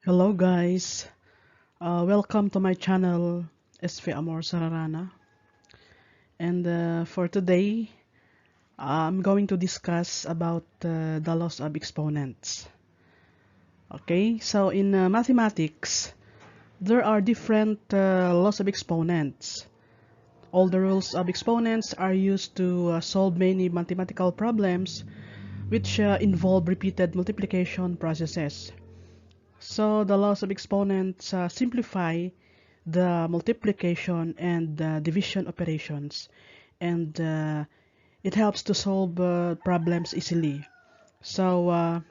Hello guys, welcome to my channel SV Amor Sararana, and for today I'm going to discuss about the laws of exponents. Okay, so in mathematics there are different laws of exponents. All the rules of exponents are used to solve many mathematical problems which involve repeated multiplication processes. So the laws of exponents simplify the multiplication and division operations, and it helps to solve problems easily. So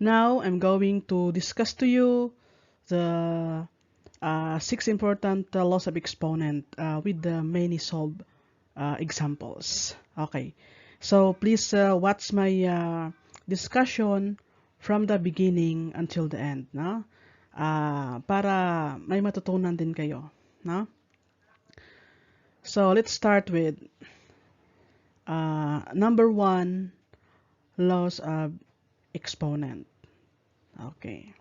now I'm going to discuss to you the six important laws of exponent with the many solved examples. Okay, so please watch my discussion from the beginning until the end, no? Para may matutunan din kayo, no? So let's start with number one, laws of exponent. Okay.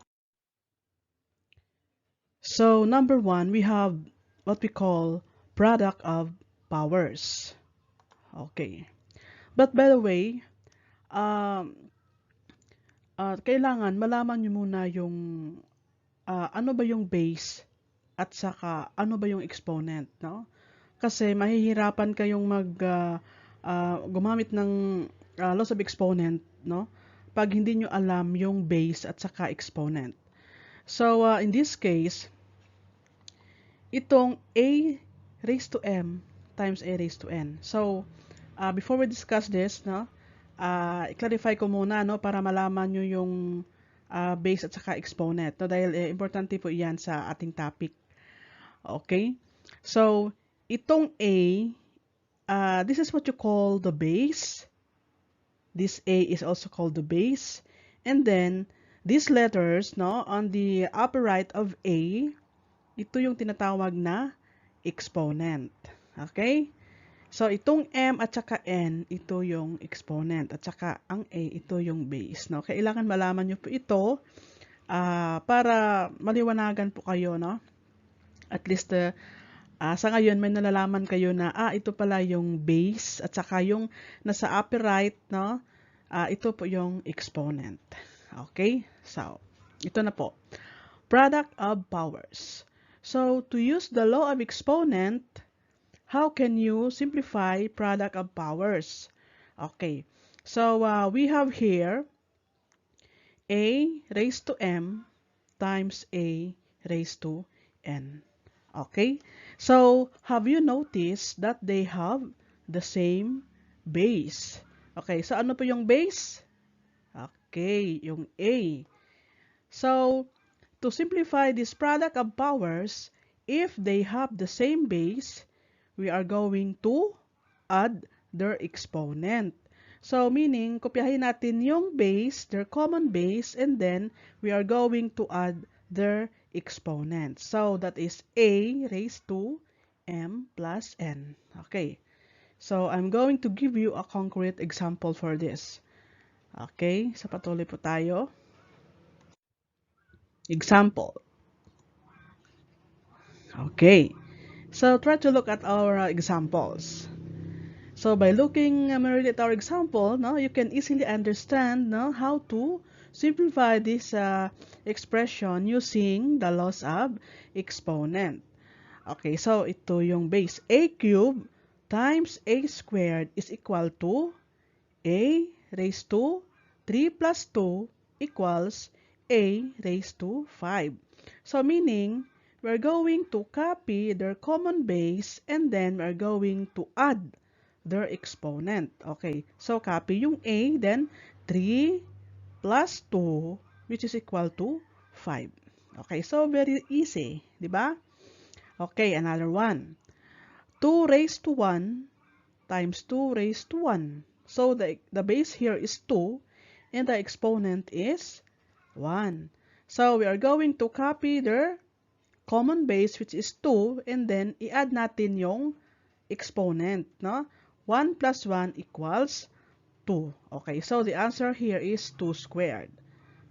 So number one, we have what we call product of powers. Okay. But by the way, um, kailangan malaman nyo muna yung ano ba yung base at saka ano ba yung exponent, no? Kasi mahihirapan kayong gumamit ng laws of exponent, no? Pag hindi nyo alam yung base at saka exponent. So, in this case, itong a raised to m times a raised to n. So, before we discuss this, no, i-clarify ko muna, no, para malaman nyo yung base at saka exponent, no, dahil importante po iyan sa ating topic. Okay? So, itong a, this is what you call the base. This a is also called the base. And then, these letters, no, on the upper right of a, ito yung tinatawag na exponent. Okay? So, itong m at saka n, ito yung exponent. At saka ang a, ito yung base. No? Kailangan malaman nyo po ito para maliwanagan po kayo. No? At least, sa ngayon, may nalalaman kayo na, ito pala yung base. At saka yung nasa upper right, no? Ito po yung exponent. Okay? So, ito na po. Product of powers. So, to use the law of exponent, how can you simplify product of powers? Okay. So, we have here a raised to m times a raised to n. Okay? So, have you noticed that they have the same base? Okay, so ano po yung base? Okay, yung a. So, to simplify this product of powers, if they have the same base, we are going to add their exponent. So, meaning, kopyahin natin yung base, their common base, and then we are going to add their exponent. So, that is a raised to m plus n. Okay. So, I'm going to give you a concrete example for this. Okay. So, patuloy po tayo. Example. Okay. So, try to look at our examples. So by looking merely at our example, no, you can easily understand, no, how to simplify this expression using the laws of exponent. Okay, so ito yung base. A cubed times a squared is equal to a raised to 3 plus 2 equals a raised to 5. So meaning, we're going to copy their common base and then we're going to add their exponent. Okay, so copy yung a, then 3 plus 2, which is equal to 5. Okay, so very easy, di ba? Okay, another one. 2 raised to 1 times 2 raised to 1. So the base here is 2 and the exponent is 1. So we are going to copy their common base, which is 2, and then i-add natin yung exponent, no? 1 plus 1 equals 2. Okay, so the answer here is 2 squared.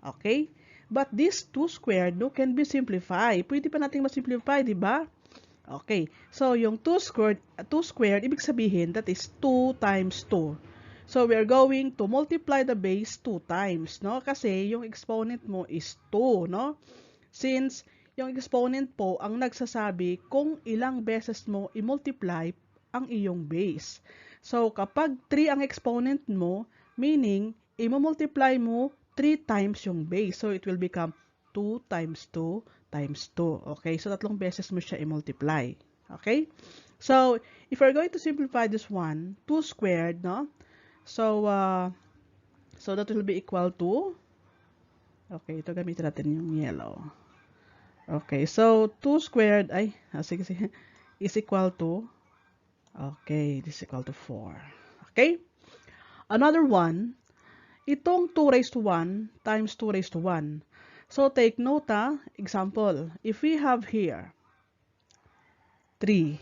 Okay, But this 2 squared, no, can be simplified. Pwede pa nating ma-simplify, di ba? Okay. So, yung 2 squared, ibig sabihin, that is 2 times 2. So, we are going to multiply the base 2 times, no? Kasi, yung exponent mo is 2, no? Since, yung exponent po, ang nagsasabi kung ilang beses mo i-multiply ang iyong base. So, kapag 3 ang exponent mo, meaning, i-multiply mo 3 times yung base. So, it will become 2 times 2 times 2. Okay? So, 3 beses mo siya i-multiply. Okay? So, if we're going to simplify this one, 2 squared, no? So, that will be equal to, okay, ito gamitin natin yung yellow. Okay, so 2 squared, sige, is equal to, okay, this is equal to 4. Okay? Another one, itong 2 raised to 1 times 2 raised to 1. So, take note, example, if we have here 3,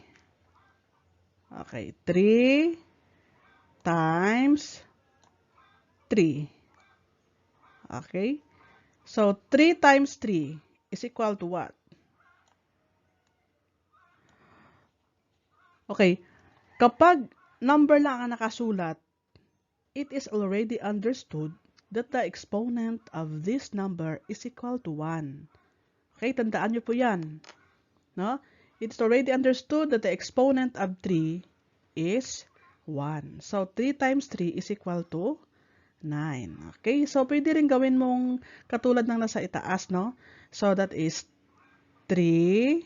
okay, 3 times 3. Okay? So, 3 times 3 is equal to what? Okay. Kapag number lang ang nakasulat, it is already understood that the exponent of this number is equal to 1. Okay? Tandaan nyo po yan. No? It's already understood that the exponent of 3 is 1. So, 3 times 3 is equal to 9. Okay? So, pwede rin gawin mong katulad ng nasa itaas, no? So, that is 3.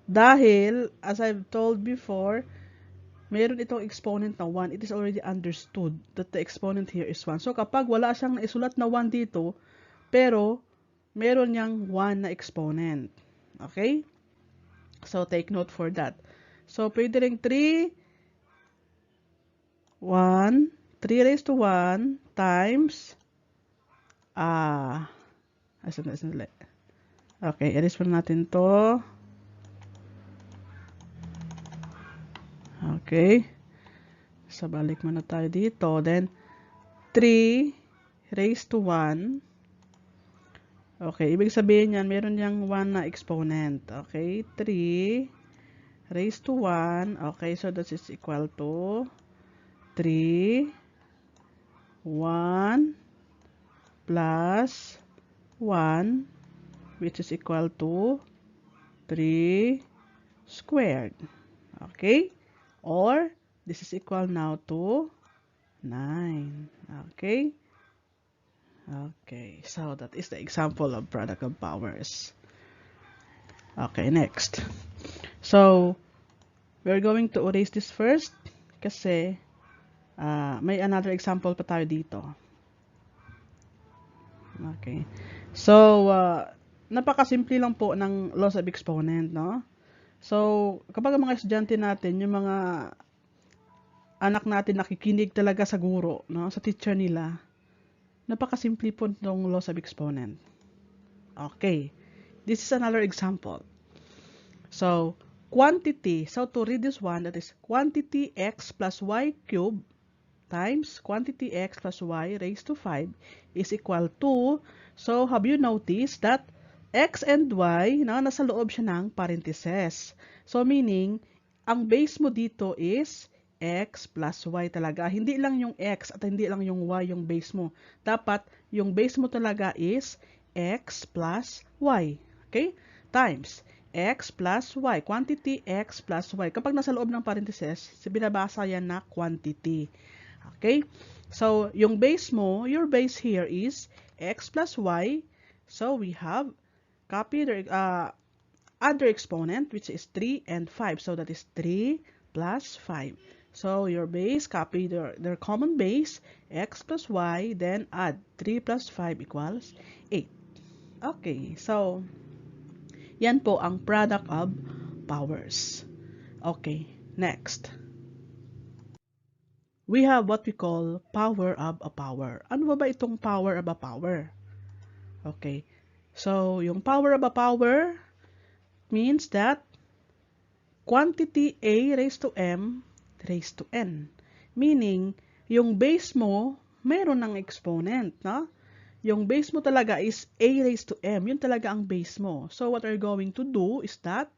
Dahil, as I've told before, meron itong exponent na 1. It is already understood that the exponent here is 1. So, kapag wala siyang naisulat na 1 dito, pero meron niyang 1 na exponent. Okay? So, take note for that. So, pwede rin 3 raised to 1 times, okay, erase pa natin to. Okay. So, balik muna tayo dito. Then, 3 raised to 1. Okay, ibig sabihin yan, meron niyang 1 na exponent. Okay, 3 raised to 1. Okay, so that is equal to 3, 1 plus 1, which is equal to 3 squared. Okay? Or, this is equal now to 9. Okay? Okay, so that is the example of product of powers. Okay, next. So, we're going to erase this first kasi may another example pa tayo dito. Okay. So, napakasimple lang po ng laws of exponent, no? So, kapag ang mga estudyante natin, yung mga anak natin nakikinig talaga sa guro, no? Sa teacher nila, napakasimple po ng laws of exponent. Okay. This is another example. So, quantity. So, to read this one, that is quantity x plus y cubed times quantity x plus y raised to 5 is equal to, so have you noticed that x and y, nasa loob siya ng parentheses. So, meaning, ang base mo dito is x plus y talaga. Hindi lang yung x at hindi lang yung y yung base mo. Dapat, yung base mo talaga is x plus y. Okay? Times x plus y. Quantity x plus y. Kapag nasa loob ng parentheses, binabasa yan na quantity. Okay? So, yung base mo, your base here is x plus y. So, we have copy the other exponent, which is 3 and 5. So, that is 3 plus 5. So, your base, copy their common base, x plus y, then add 3 plus 5 equals 8. Okay, so, yan po ang product of powers. Okay, next. We have what we call power of a power. Ano ba itong power of a power? Okay. So, yung power of a power means that quantity A raised to M raised to N. Meaning, yung base mo, mayroon ng exponent, no? yung base mo talaga is a raised to m. Yun talaga ang base mo. So, what we're going to do is that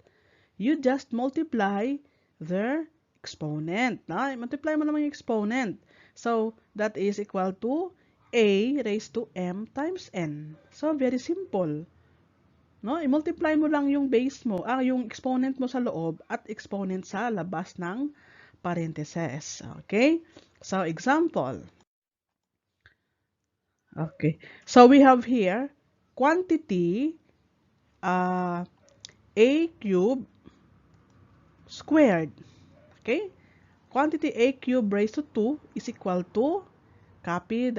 you just multiply their exponent. No? Multiply mo naman yung exponent. So, that is equal to a raised to m times n. So, very simple. No? I-multiply mo lang yung base mo, yung exponent mo sa loob at exponent sa labas ng parentheses. Okay? So, example. Okay. So, we have here quantity a cubed squared. Okay? Quantity a cubed raised to 2 is equal to, copy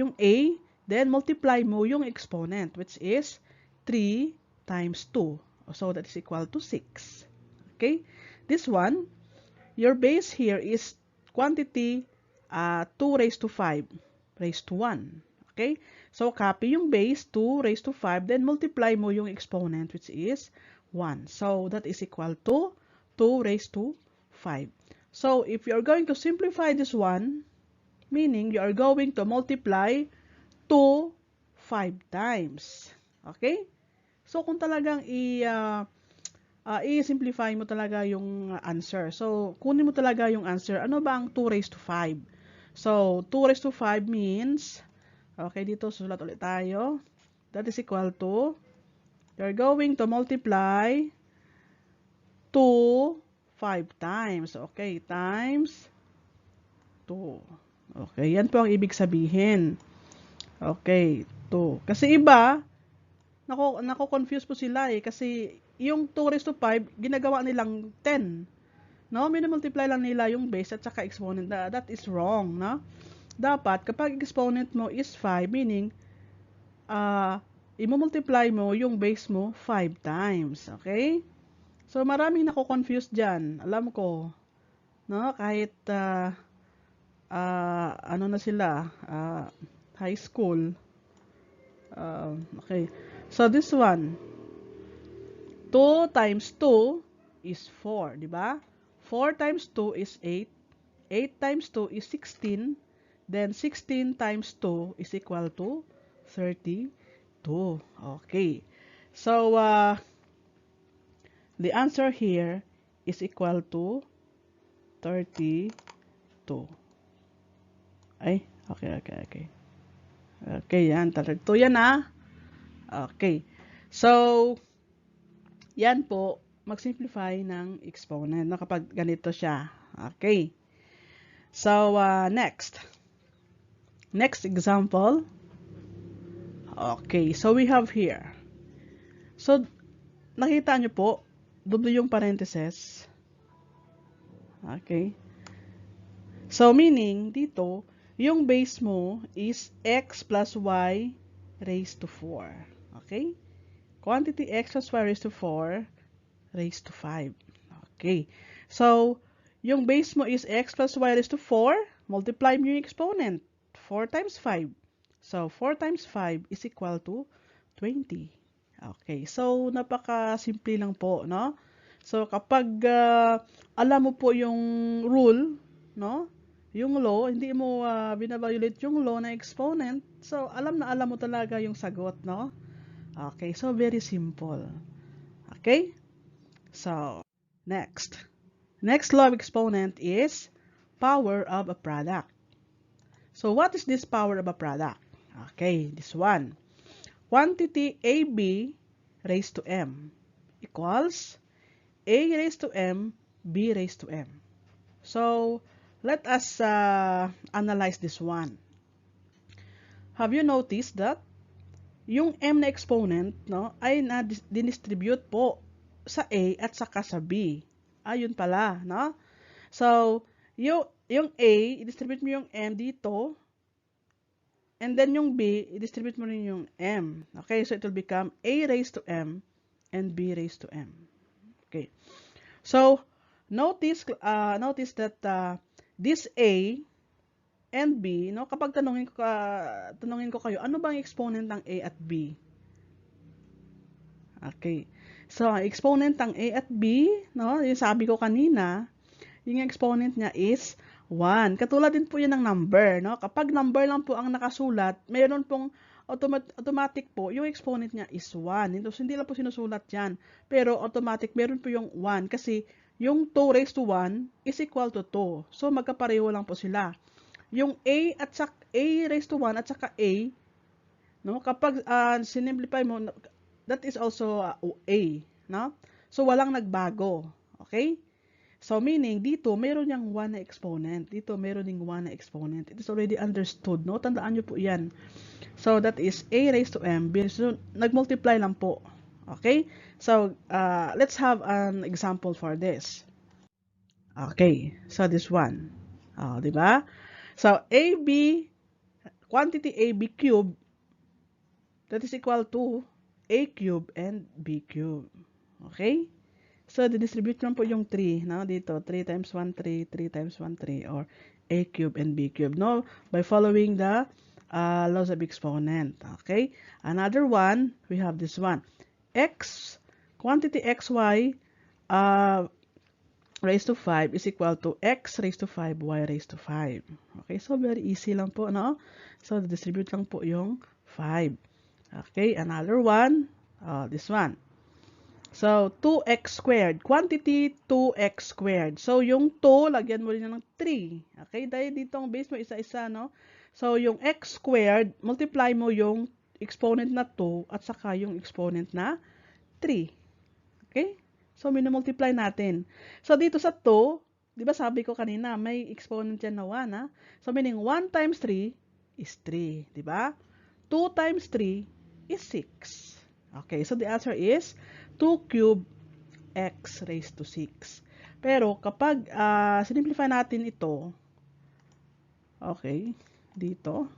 yung a, then multiply mo yung exponent, which is 3 times 2. So, that is equal to 6. Okay? This one, your base here is quantity 2 raised to 5 raised to 1. Okay? So, copy yung base 2 raised to 5, then multiply mo yung exponent, which is 1. So, that is equal to 2 raised to 5. So, if you are going to simplify this one, meaning you are going to multiply 2 5 times. Okay? So, kung talagang i-simplify mo talaga yung answer. So, kunin mo talaga yung answer. Ano ba ang 2 raised to 5? So, 2 raised to 5 means, okay, dito sulat ulit tayo. That is equal to, you're going to multiply 2 5 times. Okay, times 2. Okay, yan po ang ibig sabihin. Okay, 2. Kasi iba, nako-confuse po sila kasi yung 2 raised to 5, ginagawa nilang 10. No? Minumultiply lang nila yung base at saka exponent. That is wrong, no? Dapat, kapag exponent mo is 5, meaning, imumultiply mo yung base mo 5 times. Okay? So, maraming nako-confuse dyan. Alam ko. No? Kahit, ano na sila, high school. Okay. So, this one, 2 times 2 is 4, di ba? 4 times 2 is 8. 8 times 2 is 16. Then, 16 times 2 is equal to 32. Okay. So, the answer here is equal to 32. Ay, okay. Okay, yan. 32 yan, Okay. So, yan po, mag-simplify ng exponent no, kapag ganito siya. Okay. So, next. Next example. Okay, so we have here. So, nakita nyo po, doble yung parentheses. Okay. So, meaning, dito, yung base mo is x plus y raised to 4. Okay? Quantity x plus y raised to 4 raised to 5. Okay. So, yung base mo is x plus y raised to 4. Multiply mo yung exponent. 4 times 5. So, 4 times 5 is equal to 20. Okay. So, napaka-simple lang po, no? So, kapag alam mo po yung rule, no? Yung law, hindi mo binaviolate yung law na exponent. So, alam na alam mo talaga yung sagot, no? Okay, so very simple. Okay? So, next. Next law of exponent is power of a product. So, what is this power of a product? Okay, this one. Quantity AB raised to M equals A raised to M, B raised to M. So, let us analyze this one. Have you noticed that yung M na exponent, no, ay na-distribute po sa A at saka sa B. Ayun pala, no? So, yung A, i-distribute mo yung M dito, and then yung B, i-distribute mo rin yung M. Okay, so it will become A raised to M and B raised to M. Okay. So, notice that this A and B, no, kapag tanungin ko kayo, ano bang exponent ng A at B? Okay. So, ang exponent ng A at B, no, yung sabi ko kanina, yung exponent niya is 1. Katulad din po yan ng number, no? Kapag number lang po ang nakasulat, mayroon pong automatic po, yung exponent niya is 1. Hindi lang po sinusulat yan. Pero automatic, meron po yung 1 kasi yung 2 raised to 1 is equal to 2. So, magkapareho lang po sila. Yung A raised to 1 at saka A, no? Kapag sinimplify mo, that is also A, no? So, walang nagbago. Okay? So, meaning, dito, meron yung 1 na exponent. Dito, meron ding 1 na exponent. It is already understood, no? Tandaan nyo po yan. So, that is A raised to M. So, nag-multiply lang po. Okay? So, let's have an example for this. Okay. So, this one. Di ba? So, AB, quantity AB cube, that is equal to A cube and B cube. Okay? So, distribute lang po yung 3, no? Dito, 3 times 1, 3, 3 times 1, 3, or A cube and B cube, no? By following the laws of exponent, okay? Another one, we have this one. X, quantity xy raised to 5 is equal to x raised to 5, y raised to 5. Okay, so very easy lang po, no? So, distribute lang po yung 5. Okay, another one, this one. So, 2x squared. Quantity 2x squared. So, yung 2, lagyan mo rin ng 3. Okay? Dahil dito ang base mo isa-isa, no? So, yung x squared, multiply mo yung exponent na 2 at saka yung exponent na 3. Okay? So, minumultiply natin. So, dito sa 2, di ba sabi ko kanina, may exponent yan na 1, ha? So, meaning 1 times 3 is 3. Di ba? 2 times 3 is 6. Okay? So, the answer is 2 cube x raised to 6. Pero kapag sinimplify natin ito, okay, dito.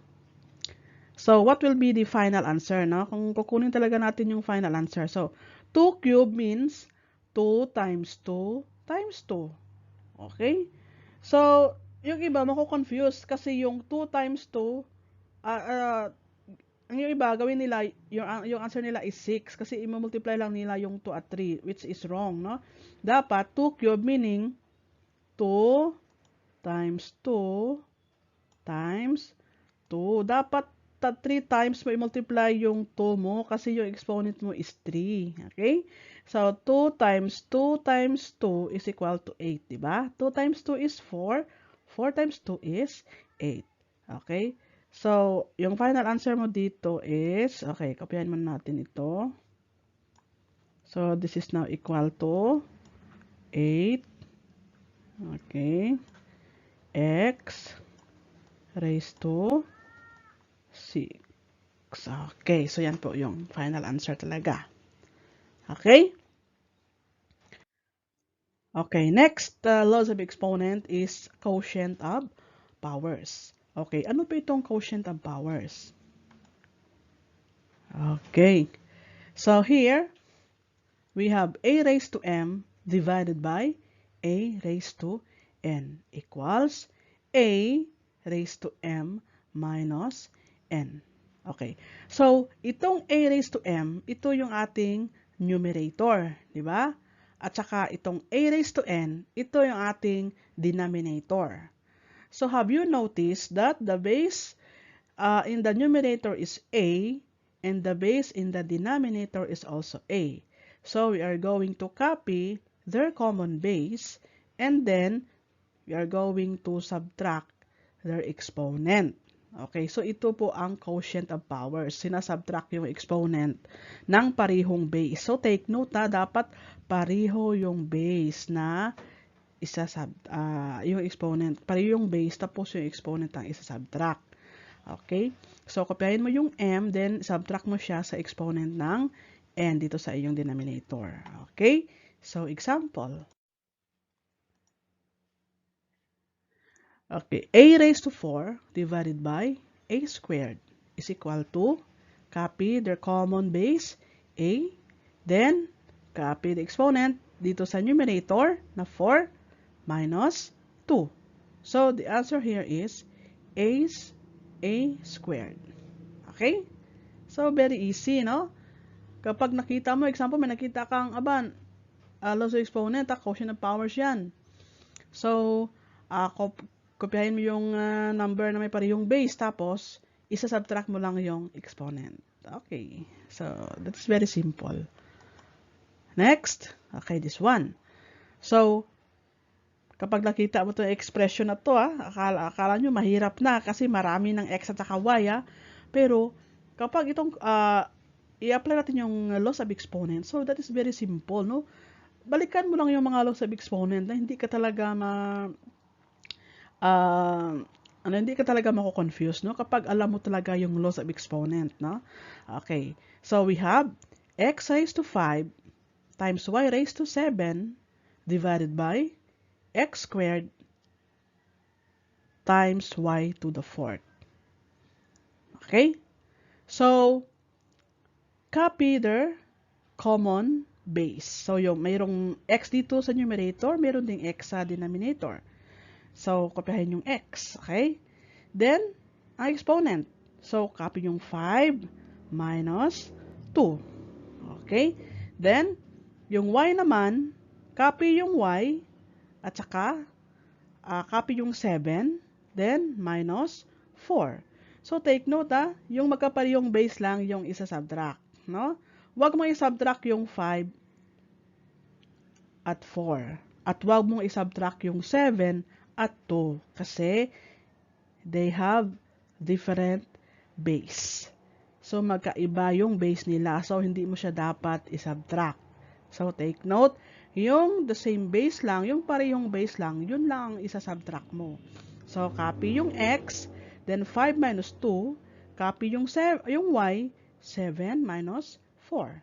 So, what will be the final answer, no? Kung kukunin talaga natin yung final answer. So, 2 cube means 2 times 2 times 2. Okay? So, yung iba mako-confuse kasi yung 2 times 2, ang yung iba, gawin nila, yung answer nila is 6 kasi i-multiply lang nila yung 2 at 3, which is wrong, no? Dapat, 2 cube meaning 2 times 2 times 2. Dapat, 3 times mo i-multiply yung 2 mo kasi yung exponent mo is 3. Okay? So, 2 times 2 times 2 is equal to 8, diba? 2 times 2 is 4. 4 times 2 is 8. Okay? So, yung final answer mo dito is, okay, kopyahin mo natin ito. So, this is now equal to 8, okay, x raised to 6. Okay, so yan po yung final answer talaga. Okay? Okay, next laws of exponent is quotient of powers. Okay, ano pa itong quotient of powers? Okay, so here, we have a raised to m divided by a raised to n equals a raised to m minus n. Okay, so itong a raised to m, ito yung ating numerator, di ba? At saka itong a raised to n, ito yung ating denominator. So, have you noticed that the base in the numerator is a and the base in the denominator is also a? So, we are going to copy their common base and then we are going to subtract their exponent. Okay, so ito po ang quotient of powers. Sinasubtract yung exponent ng parihong base. So, take note na dapat pariho yung base na yung exponent, pariho yung base, tapos yung exponent ang isa-subtract. Okay? So, kopyahin mo yung m, then subtract mo siya sa exponent ng n dito sa iyong denominator. Okay? So, example. Okay, a raised to 4 divided by a squared is equal to, copy their common base, a, then copy the exponent dito sa numerator na 4 minus 2. So, the answer here is a squared. Okay? So, very easy, no? Kapag nakita mo, example, may nakita kang, laws of exponent, quotient of powers yan. So, kopyahin mo yung number na may parehong base, tapos isa-subtract mo lang yung exponent. Okay, so that's very simple. Next, okay, this one. So, kapag nakita mo itong expression na to, akala nyo mahirap na kasi marami ng x at saka y, pero kapag itong i-apply natin yung laws of exponent, so that is very simple, no? Balikan mo lang yung mga laws of exponent na hindi ka talaga hindi ka talaga mako-confuse, no? Kapag alam mo talaga yung laws of exponent, no? Okay, so we have x raised to 5 times y raised to 7 divided by x squared times y to the 4th. Okay? So, copy their common base. So, yung mayroong x dito sa numerator, mayroon ding x sa denominator. So, kopyahin yung x. Okay? Then, ang exponent. So, copy yung 5 minus 2. Okay? Then, yung y naman, copy yung y at saka copy yung 7, then minus 4. So, take note yung magkaparehong base lang yung isa-subtract, no? Huwag mo i-subtract yung 5 at 4. At huwag mong i-subtract yung 7 at 2 kasi they have different base. So, magkaiba yung base nila. So, hindi mo siya dapat i-subtract. So, take note, yung the same base lang, yung parehong base lang, yun lang ang isa-subtract mo. So, copy yung x, then 5 minus 2, copy yung y, 7 minus 4.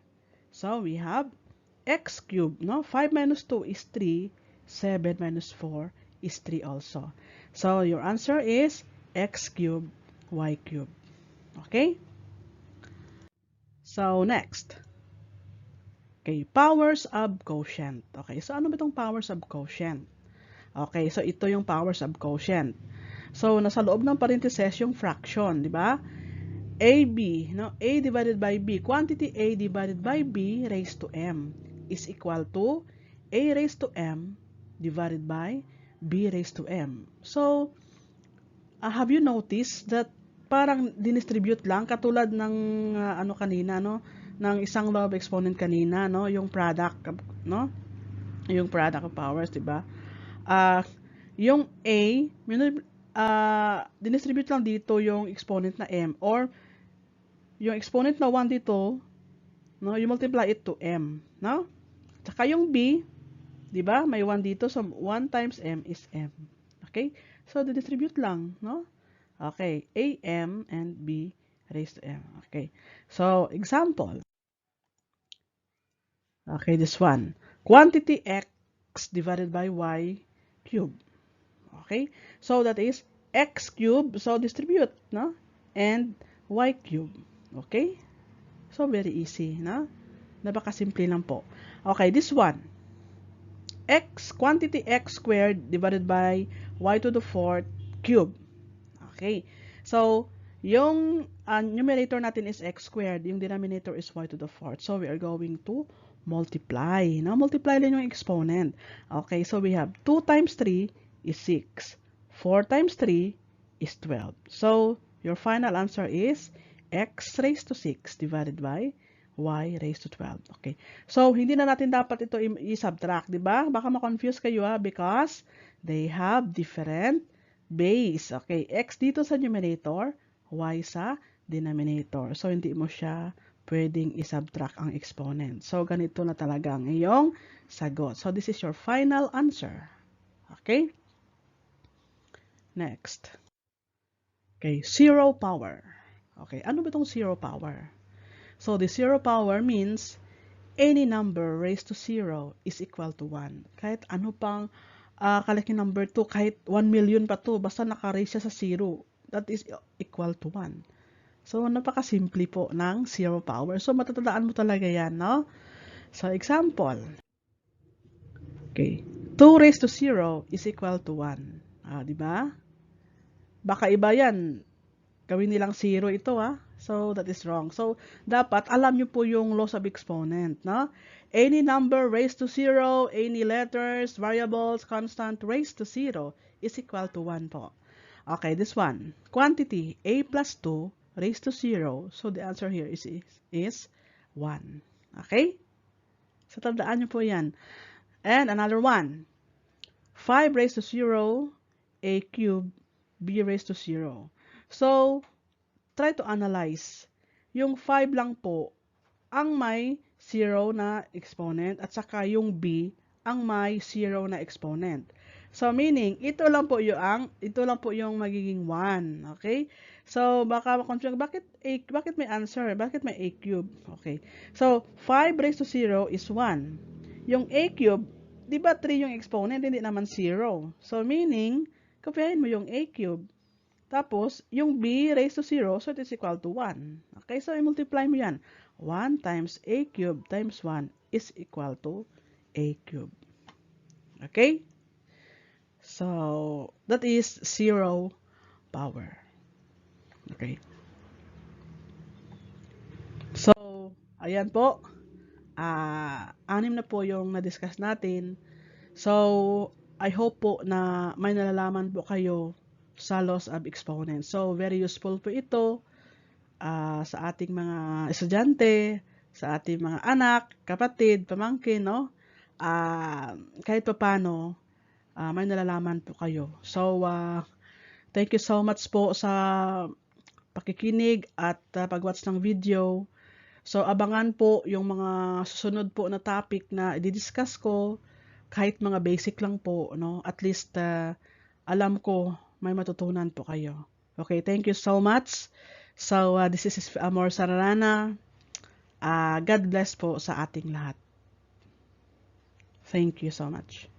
So, we have x cubed, no? 5 minus 2 is 3, 7 minus 4 is 3 also. So, your answer is x cubed, y cubed. Okay? So, next. Okay, powers of quotient. Okay, so ano ba itong powers of quotient? Okay, so ito yung powers of quotient. So, nasa loob ng parentheses yung fraction, di ba? AB, no? A divided by B, quantity A divided by B raised to M is equal to A raised to M divided by B raised to M. So, have you noticed that parang dinistribute lang katulad ng ano kanina, no? Ng isang law of exponent kanina, no? Yung product, no? Yung product of powers, 'di ba? Yung A, dinistribute lang dito yung exponent na M, or yung exponent na 1 dito, no? You multiply it to M, no? Tsaka yung B, 'di ba? May 1 dito, so 1 times M is M. Okay? So distribute lang, no? Okay, A, M, and B raised to M. Okay. So, example. Okay, this one. Quantity x divided by y cubed. Okay? So, that is x cubed. So, distribute, no? And y cubed. Okay? So, very easy, no? Napakasimple lang po. Okay, this one. Quantity x squared divided by y to the 4th cubed. Okay. So, yung numerator natin is x squared. Yung denominator is y to the 4th. So, we are going to multiply. Now, multiply din yung exponent. Okay. So, we have 2 times 3 is 6. 4 times 3 is 12. So, your final answer is x raised to 6 divided by y raised to 12. Okay. So, hindi na natin dapat ito i-subtract. Diba? Baka ma-confuse kayo because they have different base. Okay, x dito sa numerator, y sa denominator. So, hindi mo siya pwedeng i-subtract ang exponent. So, ganito na talaga ang iyong sagot. So, this is your final answer. Okay? Next. Okay, zero power. Okay, ano ba itong zero power? So, the zero power means any number raised to 0 is equal to 1. Kahit ano pang kalaking number 2, kahit 1 million pa to, basta naka-raise siya sa 0, that is equal to 1. So, napakasimple po ng zero power. So, matatandaan mo talaga yan, no? So, example. Okay. 2 raised to 0 is equal to 1. Diba? Baka iba yan. Gawin nilang 0 ito, So, that is wrong. So, dapat alam nyo po yung laws of exponent, no? Any number raised to 0, any letters, variables, constant raised to 0 is equal to 1 po. Okay, this one. Quantity a plus 2 raised to 0. So the answer here is 1. Okay? So tandaan nyo po yan. And another one. 5 raised to 0, a cube, b raised to 0. So, try to analyze. Yung 5 lang po ang may 0 na exponent at saka yung b ang may 0 na exponent. So meaning ito lang po yung magiging 1, okay? So baka ma-confuse bakit may answer? Bakit may a cube? Okay. So 5 raised to 0 is 1. Yung a cube, 'di ba 3 yung exponent, hindi naman 0. So meaning kopyahin mo yung a cube. Tapos, yung b raised to 0, so it is equal to 1. Okay, so i-multiply mo yan. 1 times a cube times 1 is equal to a cube. Okay? So, that is 0 power. Okay. So, ayan po. 6 na po yung na-discuss natin. So, I hope po na may nalalaman po kayo sa laws of exponents. So, very useful po ito sa ating mga estudyante, sa ating mga anak, kapatid, pamangkin, no? Kahit pa paano, may nalalaman po kayo. So, thank you so much po sa pakikinig at pag-watch ng video. So, abangan po yung mga susunod po na topic na i-discuss ko, kahit mga basic lang po, no? At least, alam ko, may matutunan po kayo. Okay, thank you so much. So, this is Amor Sararana. God bless po sa ating lahat. Thank you so much.